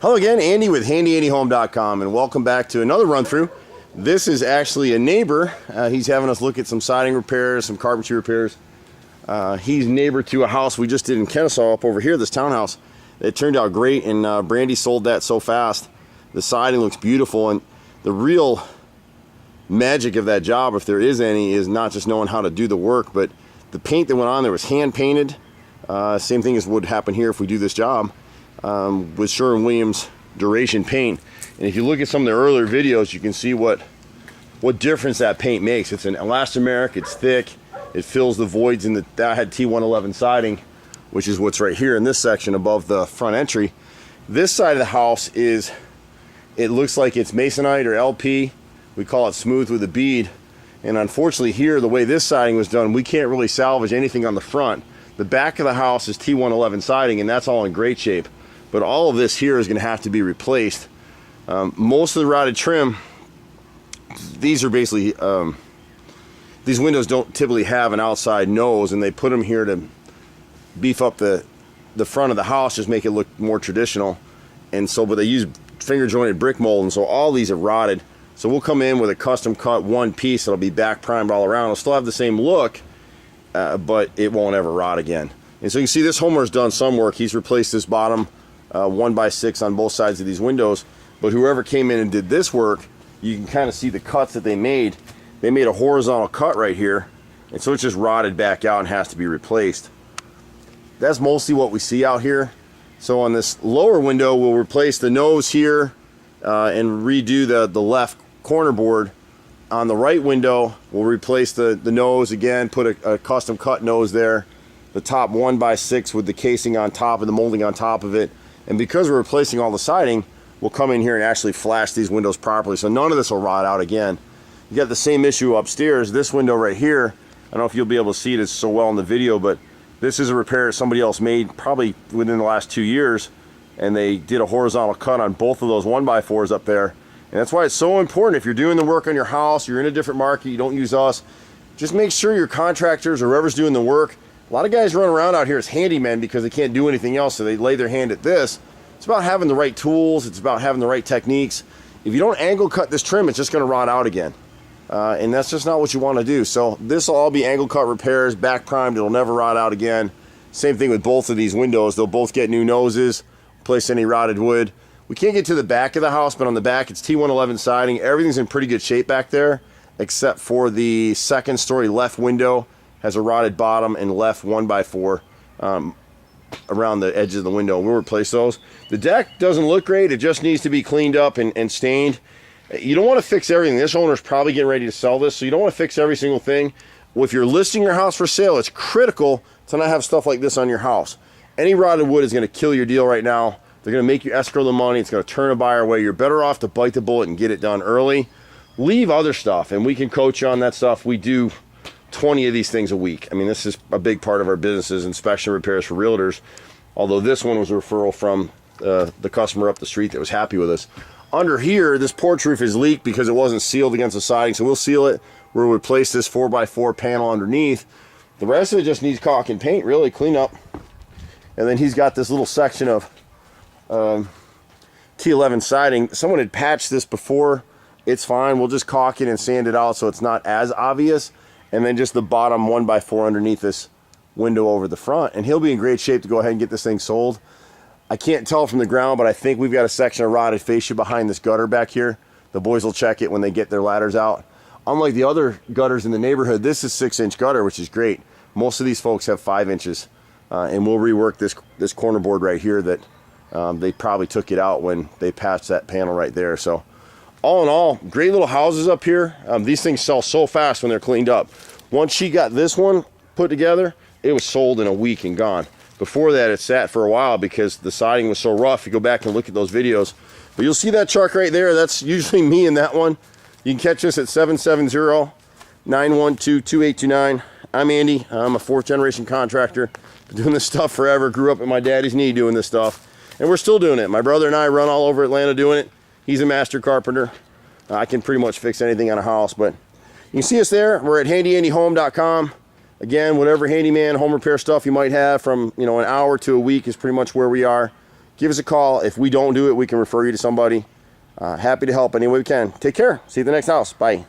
Hello again, Andy with HandyANDYHome.com, and welcome back to another run-through. This is actually a neighbor. He's having us look at some siding repairs, some carpentry repairs. He's neighbor to a house we just did in Kennesaw up over here, this townhouse. It turned out great, and Brandy sold that so fast. The siding looks beautiful, and the real magic of that job, if there is any, is not just knowing how to do the work, but the paint that went on there was hand painted. Same thing as would happen here if we do this job. With Sherwin-Williams duration paint, and if you look at some of the earlier videos, you can see what difference that paint makes. It's an elastomeric, it's thick, it fills the voids in that had T111 siding, which is what's right here in this section above the front entry. This side of the house it looks like it's masonite or LP. We call it smooth with a bead, and unfortunately here, the way this siding was done, we can't really salvage anything on the front. The back of the house is T111 siding, and that's all in great shape. But all of this here is going to have to be replaced. Most of the rotted trim, these are basically, these windows don't typically have an outside nose, and they put them here to beef up the front of the house, just make it look more traditional. And so, but they use finger jointed brick mold, and so all these have rotted. So we'll come in with a custom cut one piece that'll be back primed all around. It'll still have the same look, but it won't ever rot again. And so you can see this homeowner's done some work. He's replaced this bottom 1x6 on both sides of these windows, but whoever came in and did this work, you can kind of see the cuts that they made. They made a horizontal cut right here, and so it's just rotted back out and has to be replaced. That's mostly what we see out here. So on this lower window, we'll replace the nose here and redo the left corner board. On the right window, we'll replace the nose again, put a custom cut nose there, the top 1x6 with the casing on top and the molding on top of it. And because we're replacing all the siding, we'll come in here and actually flash these windows properly, so none of this will rot out again. You got the same issue upstairs. This window right here, I don't know if you'll be able to see it so well in the video, but this is a repair somebody else made probably within the last 2 years, and they did a horizontal cut on both of those 1x4s up there. And that's why it's so important, if you're doing the work on your house, you're in a different market, you don't use us, just make sure your contractors or whoever's doing the work. A lot of guys run around out here as handymen because they can't do anything else, so they lay their hand at this. It's about having the right tools, it's about having the right techniques. If you don't angle cut this trim, it's just going to rot out again. And that's just not what you want to do. So this will all be angle cut repairs, back primed, it'll never rot out again. Same thing with both of these windows. They'll both get new noses, replace any rotted wood. We can't get to the back of the house, but on the back it's T111 siding. Everything's in pretty good shape back there, except for the second story left window has a rotted bottom and left 1x4 around the edge of the window. We'll replace those. The deck doesn't look great. It just needs to be cleaned up and stained. You don't want to fix everything. This owner's probably getting ready to sell this, so you don't want to fix every single thing. Well, if you're listing your house for sale, it's critical to not have stuff like this on your house. Any rotted wood is going to kill your deal right now. They're going to make you escrow the money. It's going to turn a buyer away. You're better off to bite the bullet and get it done early. Leave other stuff, and we can coach you on that stuff. We do 20 of these things a week. I mean, this is a big part of our business, is inspection repairs for realtors, although this one was a referral from the customer up the street that was happy with us. Under here, this porch roof is leaked because it wasn't sealed against the siding, so we'll seal it. We'll replace this 4x4 panel underneath. The rest of it just needs caulk and paint, really, clean up. And then he's got this little section of T11 siding. Someone had patched this before. It's fine. We'll just caulk it and sand it out so it's not as obvious. And then just the bottom 1x4 underneath this window over the front, and he'll be in great shape to go ahead and get this thing sold. I can't tell from the ground, but I think we've got a section of rotted fascia behind this gutter back here. The boys will check it when they get their ladders out. Unlike the other gutters in the neighborhood, this is 6-inch gutter, which is great. Most of these folks have 5 inches, and we'll rework this corner board right here that they probably took it out when they patched that panel right there. So all in all, great little houses up here. These things sell so fast when they're cleaned up. Once she got this one put together, it was sold in a week and gone. Before that, it sat for a while because the siding was so rough. You go back and look at those videos. But you'll see that truck right there. That's usually me in that one. You can catch us at 770-912-2829. I'm Andy. I'm a 4th-generation contractor. Been doing this stuff forever. Grew up at my daddy's knee doing this stuff. And we're still doing it. My brother and I run all over Atlanta doing it. He's a master carpenter. I can pretty much fix anything on a house. But you can see us there. We're at HandyANDYHome.com. Again, whatever handyman home repair stuff you might have from, an hour to a week is pretty much where we are. give us a call. If we don't do it, we can refer you to somebody. Happy to help any way we can. Take care. See you at the next house. Bye.